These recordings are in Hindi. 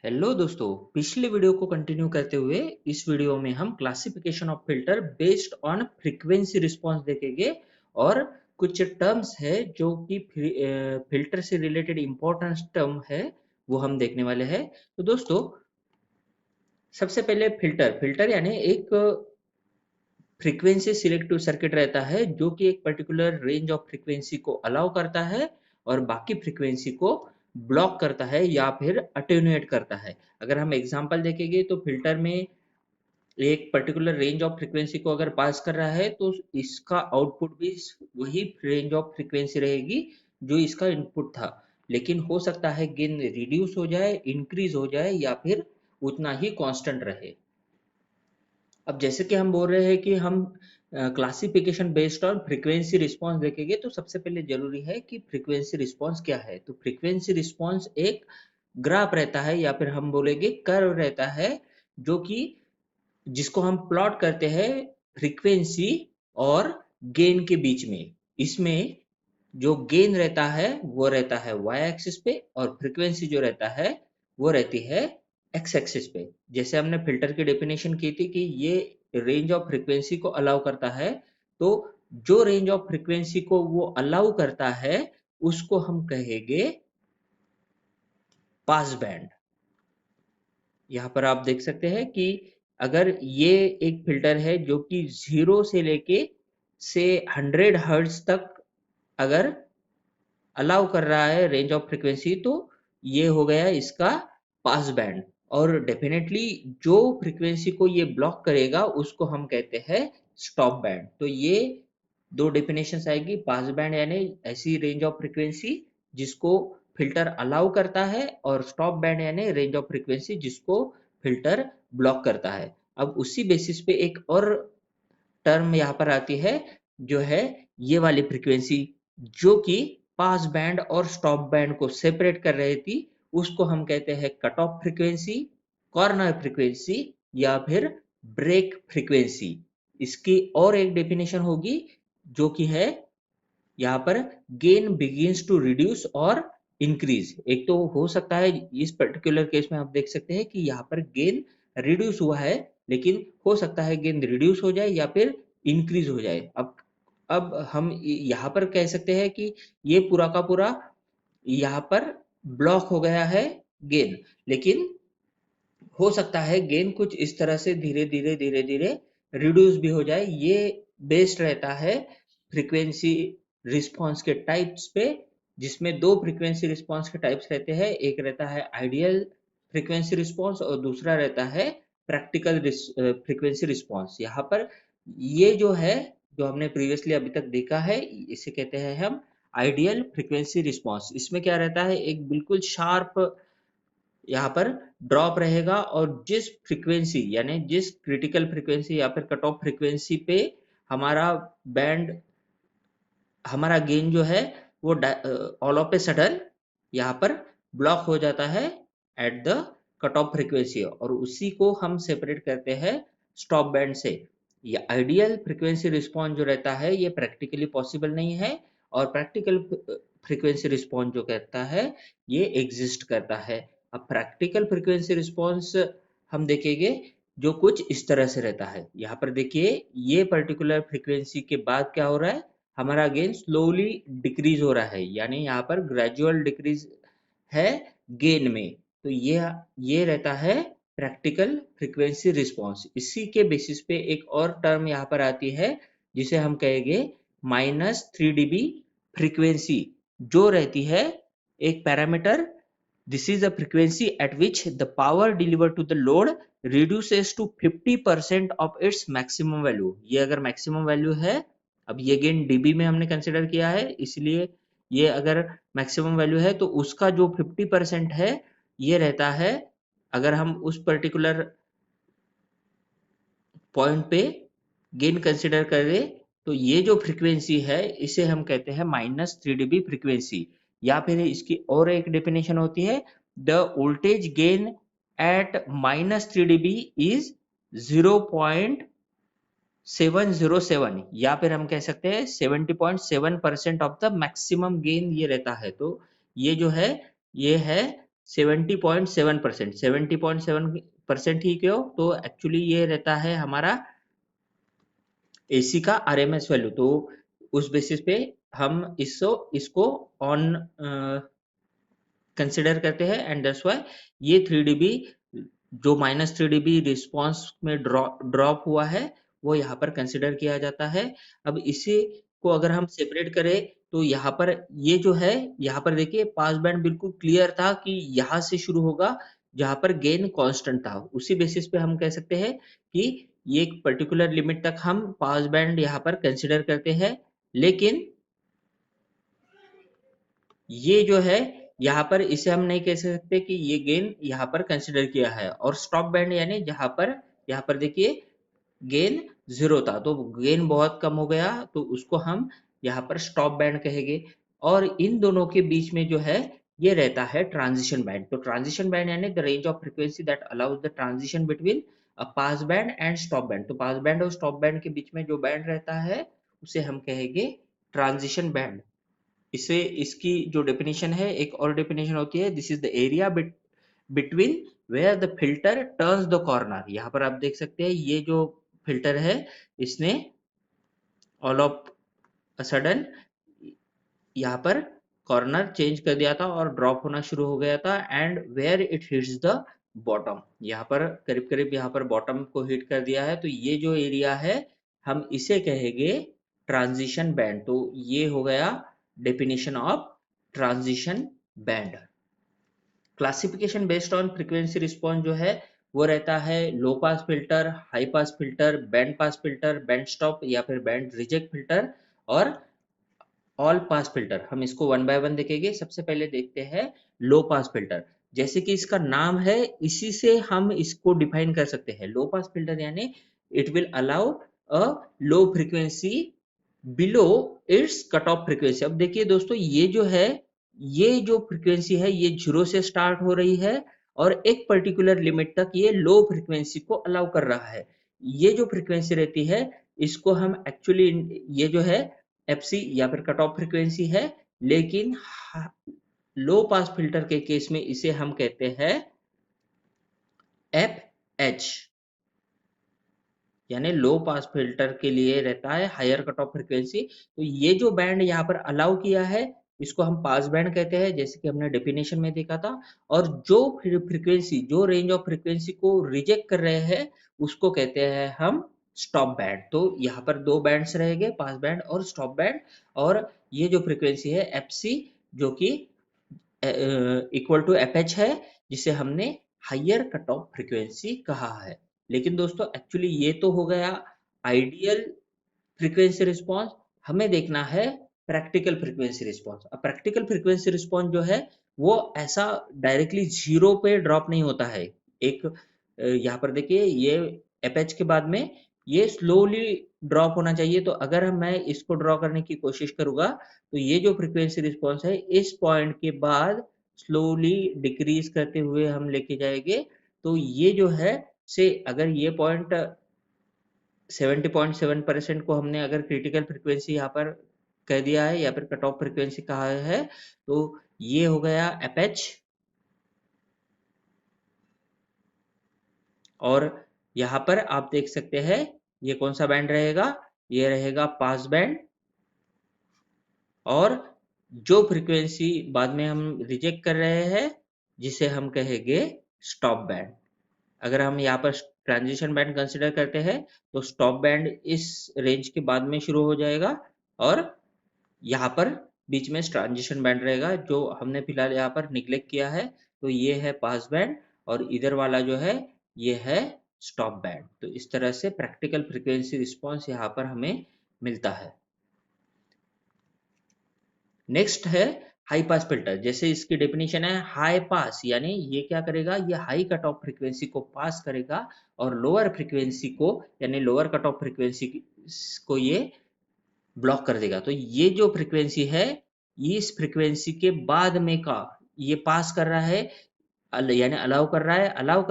हेलो दोस्तों, पिछले वीडियो को कंटिन्यू करते हुए इस वीडियो में हम classification of filter based on frequency response देखेंगे और कुछ टर्म्स है जो कि फिल्टर से रिलेटेड इंपॉर्टेंट टर्म है वो हम देखने वाले हैं। तो दोस्तों, सबसे पहले फिल्टर फिल्टर यानी एक फ्रीक्वेंसी सिलेक्टिव सर्किट रहता है जो कि एक पर्टिकुलर रेंज ऑफ फ्रीक्वेंसी को अलाउ करता है और बाकी फ्रीक्वेंसी को ब्लॉक करता है या फिर अटेन्यूएट करता है। अगर हम एग्जांपल देखेंगे तो फिल्टर में एक पर्टिकुलर रेंज ऑफ फ्रीक्वेंसी को अगर पास कर रहा है तो इसका आउटपुट भी वही रेंज ऑफ फ्रीक्वेंसी रहेगी जो इसका इनपुट था, लेकिन हो सकता है गेन रिड्यूस हो जाए, इंक्रीज हो जाए या फिर उतना ही कांस्टेंट रहे। अब जैसे कि हम बोल रहे हैं कि हम classification based on frequency response देखेंगे, तो सबसे पहले जरूरी है कि फ्रीक्वेंसी रिस्पांस क्या है। तो फ्रीक्वेंसी रिस्पांस एक ग्राफ रहता है या फिर हम बोलेंगे कर्व रहता है जो कि जिसको हम प्लॉट करते हैं फ्रीक्वेंसी और गेन के बीच में। इसमें जो गेन रहता है वो रहता है y एक्सिस पे और फ्रीक्वेंसी जो रहता है वो रहती है x एक्सिस पे। जैसे हमने फिल्टर की डेफिनेशन की थी कि ये रेंज ऑफ फ्रीक्वेंसी को अलाउ करता है, तो जो रेंज ऑफ फ्रीक्वेंसी को वो अलाउ करता है उसको हम कहेंगे पास बैंड। यहाँ पर आप देख सकते हैं कि अगर ये एक फिल्टर है जो कि 0 से लेके से 100 हर्ट्ज तक अगर अलाउ कर रहा है रेंज ऑफ फ्रीक्वेंसी, तो ये हो गया इसका पास बैंड। और डेफिनेटली जो फ्रीक्वेंसी को ये ब्लॉक करेगा उसको हम कहते हैं स्टॉप बैंड। तो ये दो डेफिनेशन आएगी, पास बैंड यानी ऐसी रेंज ऑफ फ्रीक्वेंसी जिसको फिल्टर अलाउ करता है और स्टॉप बैंड यानी रेंज ऑफ फ्रीक्वेंसी जिसको फिल्टर ब्लॉक करता है। अब उसी बेसिस पे एक और टर्म यहाँ पर आती है जो है ये वाली फ्रीक्वेंसी जो कि पास बैंड और स्टॉप बैंड को सेपरेट कर रही थी, उसको हम कहते हैं cut off frequency, corner frequency या फिर ब्रेक फ्रीक्वेंसी। इसकी और एक डेफिनेशन होगी जो कि है यहाँ पर गेन बिगिंस टू रिड्यूस और इंक्रीज। एक तो हो सकता है इस पर्टिकुलर केस में आप देख सकते हैं कि यहाँ पर गेन रिड्यूस हुआ है, लेकिन हो सकता है गेन रिड्यूस हो जाए या फिर इंक्रीज हो जाए। अब हम यहाँ पर कह सकते हैं कि ये पूरा का पूरा यहाँ पर ब्लॉक हो गया है गेन, लेकिन हो सकता है गेन कुछ इस तरह से धीरे धीरे धीरे धीरे रिड्यूस भी हो जाए। ये बेस्ड रहता है फ्रीक्वेंसी रिस्पांस के टाइप्स पे, जिसमें दो फ्रीक्वेंसी रिस्पांस के टाइप्स रहते हैं। एक रहता है आइडियल फ्रीक्वेंसी रिस्पांस और दूसरा रहता है प्रैक्टिकल फ्रीक्वेंसी रिस्पांस। यहाँ पर ये जो है जो हमने प्रीवियसली अभी तक देखा है इसे कहते हैं हम आइडियल फ्रीक्वेंसी रिस्पांस। इसमें क्या रहता है, एक बिल्कुल शार्प यहाँ पर ड्रॉप रहेगा और जिस फ्रीक्वेंसी यानी जिस क्रिटिकल फ्रीक्वेंसी या फिर कट ऑफ फ्रीक्वेंसी पे हमारा बैंड हमारा गेन जो है वो ऑल ऑफ ए सडन यहाँ पर ब्लॉक हो जाता है at the cut off frequency, और उसी को हम सेपरेट करते हैं स्टॉप बैंड से। ये आइडियल फ्रीक्वेंसी रिस्पॉन्स जो रहता है ये प्रैक्टिकली पॉसिबल नहीं है, और प्रैक्टिकल फ्रीक्वेंसी रिस्पॉन्स जो कहता है ये एग्जिस्ट करता है। अब प्रैक्टिकल फ्रीक्वेंसी रिस्पॉन्स हम देखेंगे जो कुछ इस तरह से रहता है। यहाँ पर देखिए ये पर्टिकुलर फ्रीक्वेंसी के बाद क्या हो रहा है, हमारा गेन स्लोली डिक्रीज हो रहा है, यानी यहाँ पर ग्रेजुअल डिक्रीज है गेन में। तो ये रहता है प्रैक्टिकल फ्रीक्वेंसी रिस्पांस। इसी के बेसिस पे एक और टर्म यहाँ पर आती है जिसे हम कहेंगे -3 dB फ्रीक्वेंसी, जो रहती है एक parameter. This is the frequency at which the power delivered to the load reduces to 50% of its maximum value. ये अगर मैक्सिमम वैल्यू है, अब ये गेन डीबी में हमने कंसिडर किया है, इसलिए ये अगर मैक्सिमम वैल्यू है तो उसका जो 50% है ये रहता है। अगर हम उस पर्टिकुलर पॉइंट पे गेन कंसिडर करें तो ये जो फ्रीक्वेंसी है इसे हम कहते हैं -3 dB फ्रीक्वेंसी। या फिर इसकी और एक डेफिनेशन होती है, the voltage gain at -3 dB is 0.707, या फिर हम कह सकते हैं 70.7% ऑफ द मैक्सिमम गेन ये रहता है। तो ये जो है ये है 70.7%। 70.7% ही क्यों? तो एक्चुअली ये रहता है हमारा एसी का आरएमएस वैल्यू। तो उस बेसिस पे हम इसको ऑन कंसिडर करते हैं, एंड दैट्स व्हाई ये 3 dB जो -3 dB रिस्पॉन्स में ड्रॉप हुआ है वो यहाँ पर कंसिडर किया जाता है। अब इसी को अगर हम सेपरेट करें तो यहाँ पर ये जो है, यहाँ पर देखिए पास बैंड बिल्कुल क्लियर था कि यहाँ से शुरू होगा जहाँ पर गेन कांस्टेंट था। उसी बेसिस पे हम कह सकते हैं कि ये एक पर्टिकुलर लिमिट तक हम पास बैंड यहाँ पर कंसिडर करते हैं, लेकिन ये जो है यहाँ पर इसे हम नहीं कह सकते कि ये गेन यहाँ पर कंसिडर किया है। और स्टॉप बैंड यानी जहाँ पर यहाँ पर देखिए गेन 0 था, तो गेन बहुत कम हो गया, तो उसको हम यहाँ पर स्टॉप बैंड कहेंगे। और इन दोनों के बीच में जो है ये रहता है ट्रांजिशन बैंड। तो ट्रांजिशन बैंड यानी the range of frequency that allows the transition between a pass band and stop band. तो पास बैंड और स्टॉप बैंड के बीच में जो बैंड रहता है उसे हम कहेंगे ट्रांजिशन बैंड। इसे इसकी जो डेफिनेशन है, एक और डेफिनेशन होती है, this is the area between where the filter turns the corner. यहाँ पर आप देख सकते हैं ये जो फिल्टर है इसने ऑल ऑफ अ सडन यहाँ पर कॉर्नर चेंज कर दिया था और ड्रॉप होना शुरू हो गया था, and where it hits the bottom, यहाँ पर करीब करीब यहाँ पर बॉटम को हिट कर दिया है। तो ये जो एरिया है हम इसे कहेंगे ट्रांजिशन बैंड। तो ये हो गया definition of transition band. Classification based on frequency response जो है वो रहता है low pass filter, high pass filter, band pass filter, band stop या फिर बैंड रिजेक्ट फिल्टर, और ऑल पास फिल्टर। हम इसको वन बाय वन देखेंगे। सबसे पहले देखते हैं लो पास फिल्टर। जैसे कि इसका नाम है इसी से हम इसको डिफाइन कर सकते हैं। लो पास फिल्टर यानी it will allow a low frequency below it's cut off frequency. अब देखिए दोस्तों ये जो है, ये जो फ्रीक्वेंसी है ये 0 से स्टार्ट हो रही है और एक पर्टिकुलर लिमिट तक ये लो फ्रीक्वेंसी को अलाउ कर रहा है। ये जो फ्रीक्वेंसी रहती है इसको हम एक्चुअली, ये जो है एफसी या फिर कट ऑफ फ्रीक्वेंसी है, लेकिन लो पास फिल्टर के केस में इसे हम कहते हैं एफ एच, यानी लो पास फिल्टर के लिए रहता है हायर कट ऑफ फ्रीक्वेंसी। तो ये जो बैंड यहाँ पर अलाउ किया है इसको हम पास बैंड कहते हैं, जैसे कि हमने डेफिनेशन में देखा था। और जो फ्रीक्वेंसी, जो रेंज ऑफ फ्रीक्वेंसी को रिजेक्ट कर रहे हैं उसको कहते हैं हम स्टॉप बैंड। तो यहाँ पर दो बैंड्स रहेंगे, पास बैंड और स्टॉप बैंड। और ये जो फ्रीक्वेंसी है एफ सी जो कि इक्वल टू एफ एच है, जिसे हमने हायर कट ऑफ फ्रीक्वेंसी कहा है। लेकिन दोस्तों एक्चुअली ये तो हो गया आइडियल फ्रीक्वेंसी रिस्पॉन्स। हमें देखना है प्रैक्टिकल फ्रीक्वेंसी रिस्पॉन्स। अब प्रैक्टिकल फ्रीक्वेंसी रिस्पॉन्स जो है वो ऐसा डायरेक्टली 0 पे ड्रॉप नहीं होता है। एक यहाँ पर देखिए ये एपएच के बाद में ये स्लोली ड्रॉप होना चाहिए। तो अगर मैं इसको ड्रॉ करने की कोशिश करूंगा तो ये जो फ्रीक्वेंसी रिस्पॉन्स है इस पॉइंट के बाद स्लोली डिक्रीज करते हुए हम लेके जाएंगे। तो ये जो है से अगर ये पॉइंट 70.7% को हमने अगर क्रिटिकल फ्रीक्वेंसी यहाँ पर कह दिया है या फिर कट ऑफ फ्रीक्वेंसी कहा है, तो ये हो गया एपएच। और यहाँ पर आप देख सकते हैं ये कौन सा बैंड रहेगा, ये रहेगा पास बैंड। और जो फ्रीक्वेंसी बाद में हम रिजेक्ट कर रहे हैं जिसे हम कहेंगे स्टॉप बैंड। अगर हम यहाँ पर ट्रांजिशन बैंड कंसिडर करते हैं तो स्टॉप बैंड इस रेंज के बाद में शुरू हो जाएगा और यहाँ पर बीच में ट्रांजिशन बैंड रहेगा जो हमने फिलहाल यहाँ पर निग्लेक्ट किया है। तो ये है पास बैंड और इधर वाला जो है ये है स्टॉप बैंड। तो इस तरह से प्रैक्टिकल फ्रीक्वेंसी रिस्पॉन्स यहाँ पर हमें मिलता है। नेक्स्ट है हाई पास फिल्टर। जैसे इसकी डेफिनेशन है हाई पास, यानी ये क्या करेगा, ये हाई कट ऑफ फ्रीक्वेंसी को पास करेगा और लोअर फ्रीक्वेंसी को यानी लोअर कट ऑफ फ्रीक्वेंसी को ये ब्लॉक कर देगा। तो ये जो फ्रीक्वेंसी है इस फ्रीक्वेंसी के बाद में का ये पास कर रहा है, यानी अलाउ कर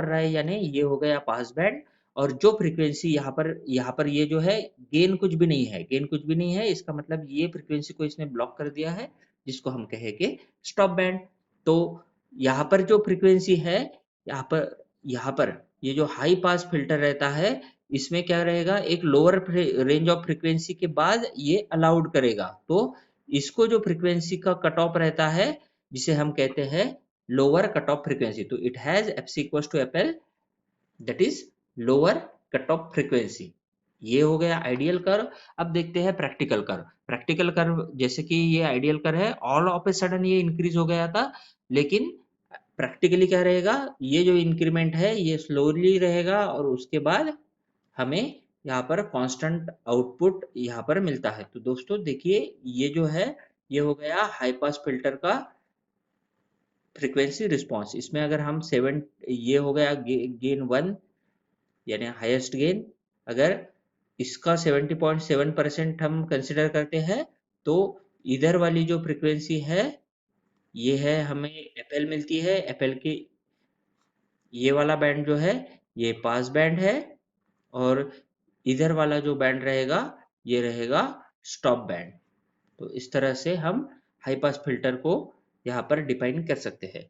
रहा है यानी ये हो गया पास बैंड। और जो फ्रीक्वेंसी यहाँ पर ये जो है गेन कुछ भी नहीं है, गेन कुछ भी नहीं है, इसका मतलब ये फ्रीक्वेंसी को इसने ब्लॉक कर दिया है जिसको हम कहेंगे स्टॉप बैंड। तो यहाँ पर जो फ्रीक्वेंसी है, यहाँ पर ये जो हाई पास फिल्टर रहता है, इसमें क्या रहेगा, एक लोअर रेंज ऑफ फ्रीक्वेंसी के बाद ये अलाउड करेगा। तो इसको जो फ्रीक्वेंसी का कट ऑफ रहता है, जिसे हम कहते हैं लोअर कट ऑफ फ्रीक्वेंसी, तो it has FC equals to FL, that is lower cut off frequency. ये हो गया आइडियल कर्व। अब देखते हैं प्रैक्टिकल कर्व। प्रैक्टिकल कर्व जैसे कि ये आइडियल कर्व है, ऑल ऑफ ए सडन ये इंक्रीज हो गया था, लेकिन प्रैक्टिकली क्या रहेगा, ये जो इंक्रीमेंट है ये स्लोली रहेगा और उसके बाद हमें यहाँ पर कांस्टेंट आउटपुट यहाँ पर मिलता है। तो दोस्तों देखिए, ये जो है ये हो गया हाई पास फिल्टर का फ्रीक्वेंसी रिस्पॉन्स। इसमें अगर हम सेवन, ये हो गया गेन 1 यानी हाईएस्ट गेन, अगर इसका 70.7% हम कंसिडर करते हैं, तो इधर वाली जो फ्रीक्वेंसी है ये है, हमें एफएल मिलती है। एफएल की ये वाला बैंड जो है ये पास बैंड है, और इधर वाला जो बैंड रहेगा ये रहेगा स्टॉप बैंड। तो इस तरह से हम हाई पास फिल्टर को यहाँ पर डिफाइन कर सकते हैं।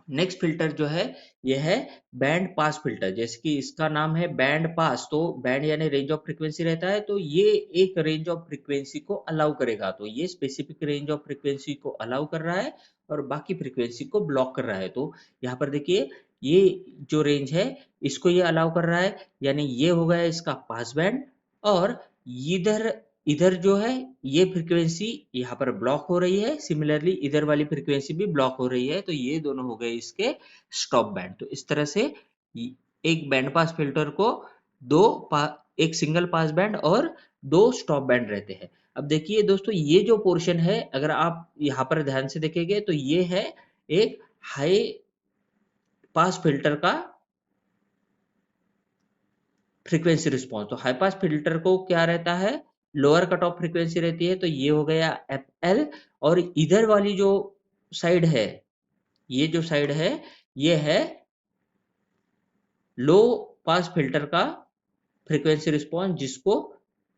नेक्स्ट फिल्टर जो है ये है बैंड पास फिल्टर। जैसे कि इसका नाम है बैंड पास, तो बैंड यानी रेंज ऑफ फ्रीक्वेंसी रहता है, तो ये एक रेंज ऑफ फ्रीक्वेंसी को अलाउ करेगा। तो ये स्पेसिफिक रेंज ऑफ फ्रीक्वेंसी को अलाउ कर रहा है और बाकी फ्रीक्वेंसी को ब्लॉक कर रहा है। तो यहाँ पर देखिए, ये जो रेंज है इसको ये अलाउ कर रहा है, यानी ये हो गया इसका पास बैंड, और इधर इधर जो है ये फ्रीक्वेंसी यहाँ पर ब्लॉक हो रही है, सिमिलरली इधर वाली फ्रीक्वेंसी भी ब्लॉक हो रही है, तो ये दोनों हो गए इसके स्टॉप बैंड। तो इस तरह से एक बैंड पास फिल्टर को एक सिंगल पास बैंड और दो स्टॉप बैंड रहते हैं। अब देखिए दोस्तों, ये जो पोर्शन है अगर आप यहाँ पर ध्यान से देखेंगे तो ये है एक हाई पास फिल्टर का फ्रीक्वेंसी रिस्पॉन्स। तो हाई पास फिल्टर को क्या रहता है, लोअर कट ऑफ फ्रीक्वेंसी रहती है, तो ये हो गया एफ एल। और इधर वाली जो साइड है, ये जो साइड है ये है लो पास फिल्टर का फ्रीक्वेंसी रिस्पॉन्स, जिसको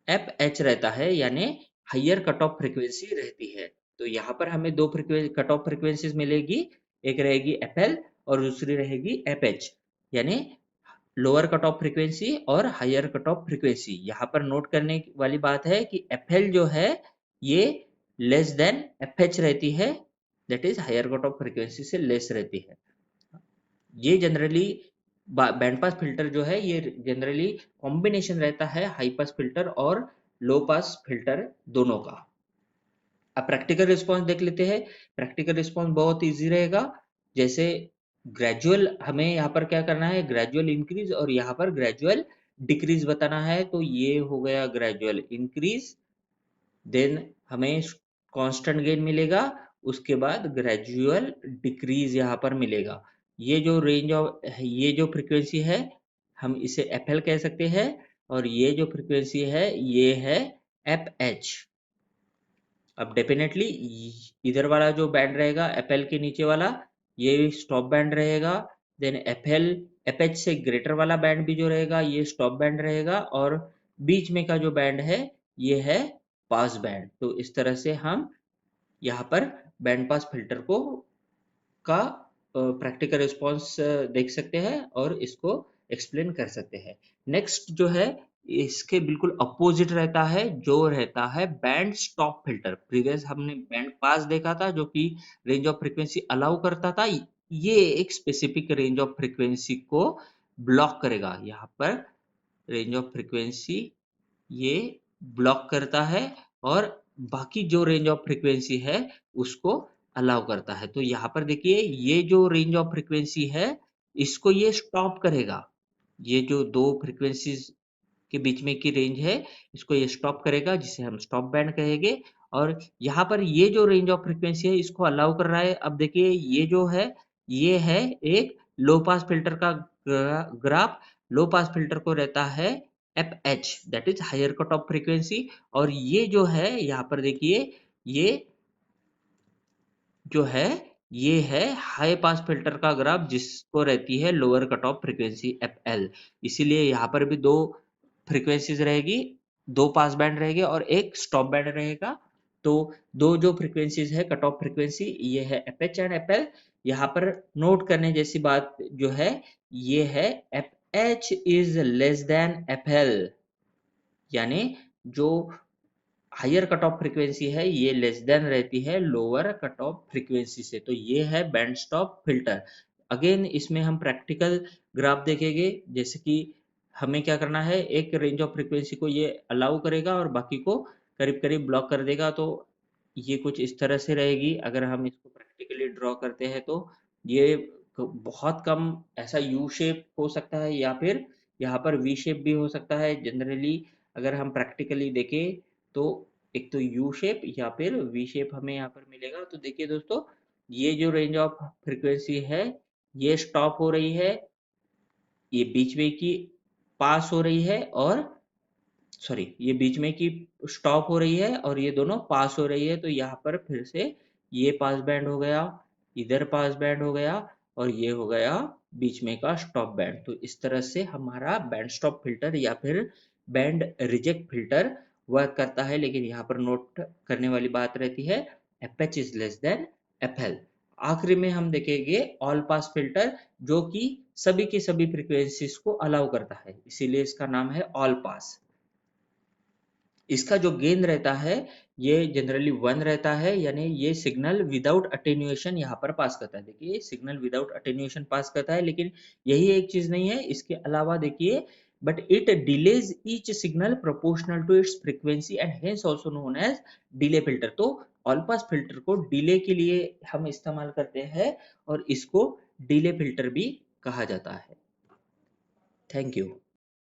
एफ एच रहता है, यानी हाइयर कट ऑफ फ्रीक्वेंसी रहती है। तो यहाँ पर हमें दो कट ऑफ फ्रीक्वेंसीज मिलेगी, एक रहेगी एफ एल और दूसरी रहेगी एफ एच, यानी लोअर कट ऑफ फ्रीक्वेंसी और हायर कट ऑफ फ्रीक्वेंसी। यहाँ पर नोट करने वाली बात है कि एफएल जो है ये लेस देन एफएच रहती है, that is higher cut off frequency से लेस रहती है। ये जनरली बैंड पास फिल्टर जो है ये जनरली कॉम्बिनेशन रहता है हाई पास फिल्टर और लो पास फिल्टर दोनों का। अब प्रैक्टिकल रिस्पॉन्स देख लेते हैं। प्रैक्टिकल रिस्पॉन्स बहुत इजी रहेगा। जैसे ग्रेजुअल, हमें यहाँ पर क्या करना है, ग्रेजुअल इंक्रीज और यहाँ पर ग्रेजुअल डिक्रीज बताना है। तो ये हो गया ग्रेजुअल इंक्रीज, देन हमें कांस्टेंट गेन मिलेगा, उसके बाद ग्रेजुअल डिक्रीज यहाँ पर मिलेगा। ये जो रेंज ऑफ, ये जो फ्रीक्वेंसी है हम इसे एफ एल कह सकते हैं, और ये जो फ्रीक्वेंसी है ये है एफ एच। अब डेफिनेटली इधर वाला जो बैंड रहेगा एफएल के नीचे वाला, ये स्टॉप बैंड रहेगा। देन एफएल एफएच से ग्रेटर वाला बैंड भी जो रहेगा ये स्टॉप बैंड रहेगा, और बीच में का जो बैंड है ये है पास बैंड। तो इस तरह से हम यहाँ पर बैंड पास फिल्टर को का प्रैक्टिकल रिस्पॉन्स देख सकते हैं और इसको एक्सप्लेन कर सकते हैं। नेक्स्ट जो है इसके बिल्कुल अपोजिट रहता है, जो रहता है बैंड स्टॉप फिल्टर। प्रीवियस हमने बैंड पास देखा था जो कि रेंज ऑफ फ्रीक्वेंसी अलाउ करता था, ये एक स्पेसिफिक रेंज ऑफ फ्रीक्वेंसी को ब्लॉक करेगा। यहाँ पर रेंज ऑफ फ्रीक्वेंसी ये ब्लॉक करता है और बाकी जो रेंज ऑफ फ्रीक्वेंसी है उसको अलाउ करता है। तो यहाँ पर देखिए, ये जो रेंज ऑफ फ्रीक्वेंसी है इसको ये स्टॉप करेगा। ये जो दो फ्रीक्वेंसीज के बीच में की रेंज है इसको ये स्टॉप करेगा, जिसे हम स्टॉप बैंड कहेंगे। और यहाँ पर ये जो रेंज ऑफ फ्रीक्वेंसी है इसको अलाउ कर रहा है। अब देखिए, ये जो है ये है एक लो पास फिल्टर का ग्राफ। लो पास फिल्टर को रहता है F H, that is higher cut off frequency, और ये जो है यहाँ पर देखिए, ये जो है ये है हाई पास फिल्टर का ग्राफ, जिसको रहती है lower cut off frequency F L. इसीलिए यहाँ पर भी दो फ्रीक्वेंसीज रहेगी, दो पास बैंड रहेंगे और एक स्टॉप बैंड रहेगा। तो दो जो फ्रीक्वेंसीज है कट ऑफ फ्रीक्वेंसी, ये है F H and F L. यहाँ पर नोट करने जैसी बात जो है ये है H is less than FL, यानी जो हायर कट ऑफ फ्रीक्वेंसी है ये लेस देन रहती है लोअर कट ऑफ फ्रीक्वेंसी से। तो ये है बैंड स्टॉप फिल्टर। अगेन इसमें हम प्रैक्टिकल ग्राफ देखेंगे, जैसे कि हमें क्या करना है, एक रेंज ऑफ फ्रीक्वेंसी को ये अलाउ करेगा और बाकी को करीब करीब ब्लॉक कर देगा। तो ये कुछ इस तरह से रहेगी। अगर हम इसको प्रैक्टिकली ड्रॉ करते हैं तो ये बहुत कम ऐसा यू शेप हो सकता है या फिर यहाँ पर वी शेप भी हो सकता है। जनरली अगर हम प्रैक्टिकली देखें तो एक तो यू शेप या फिर वी शेप हमें यहाँ पर मिलेगा। तो देखिए दोस्तों, ये जो रेंज ऑफ फ्रीक्वेंसी है ये स्टॉप हो रही है, ये बीच में की पास हो रही है, और सॉरी ये बीच में की स्टॉप हो रही है और ये दोनों पास हो रही है। तो यहाँ पर फिर से ये पास बैंड हो गया, इधर पास बैंड हो गया, और ये हो गया बीच में का स्टॉप बैंड। तो इस तरह से हमारा बैंड स्टॉप फिल्टर या फिर बैंड रिजेक्ट फिल्टर वर्क करता है। लेकिन यहाँ पर नोट करने वाली बात रहती है FH is less than FL. आखिरी में हम देखेंगे ऑल पास फिल्टर, जो कि सभी की सभी फ्रीक्वेंसीज को अलाउ करता है, इसीलिए इसका नाम है ऑल पास। इसका जो गेन रहता है ये जनरली 1 रहता है, यानी ये सिग्नल विदाउट अटेन्यूएशन यहाँ पर पास करता है। देखिए सिग्नल विदाउट अटेन्यूएशन पास करता है, लेकिन यही एक चीज नहीं है, इसके अलावा देखिए but it delays each signal proportional to its frequency and hence also known as delay filter. तो ऑल पास फिल्टर को डिले के लिए हम इस्तेमाल करते हैं और इसको डिले फिल्टर भी कहा जाता है। Thank you.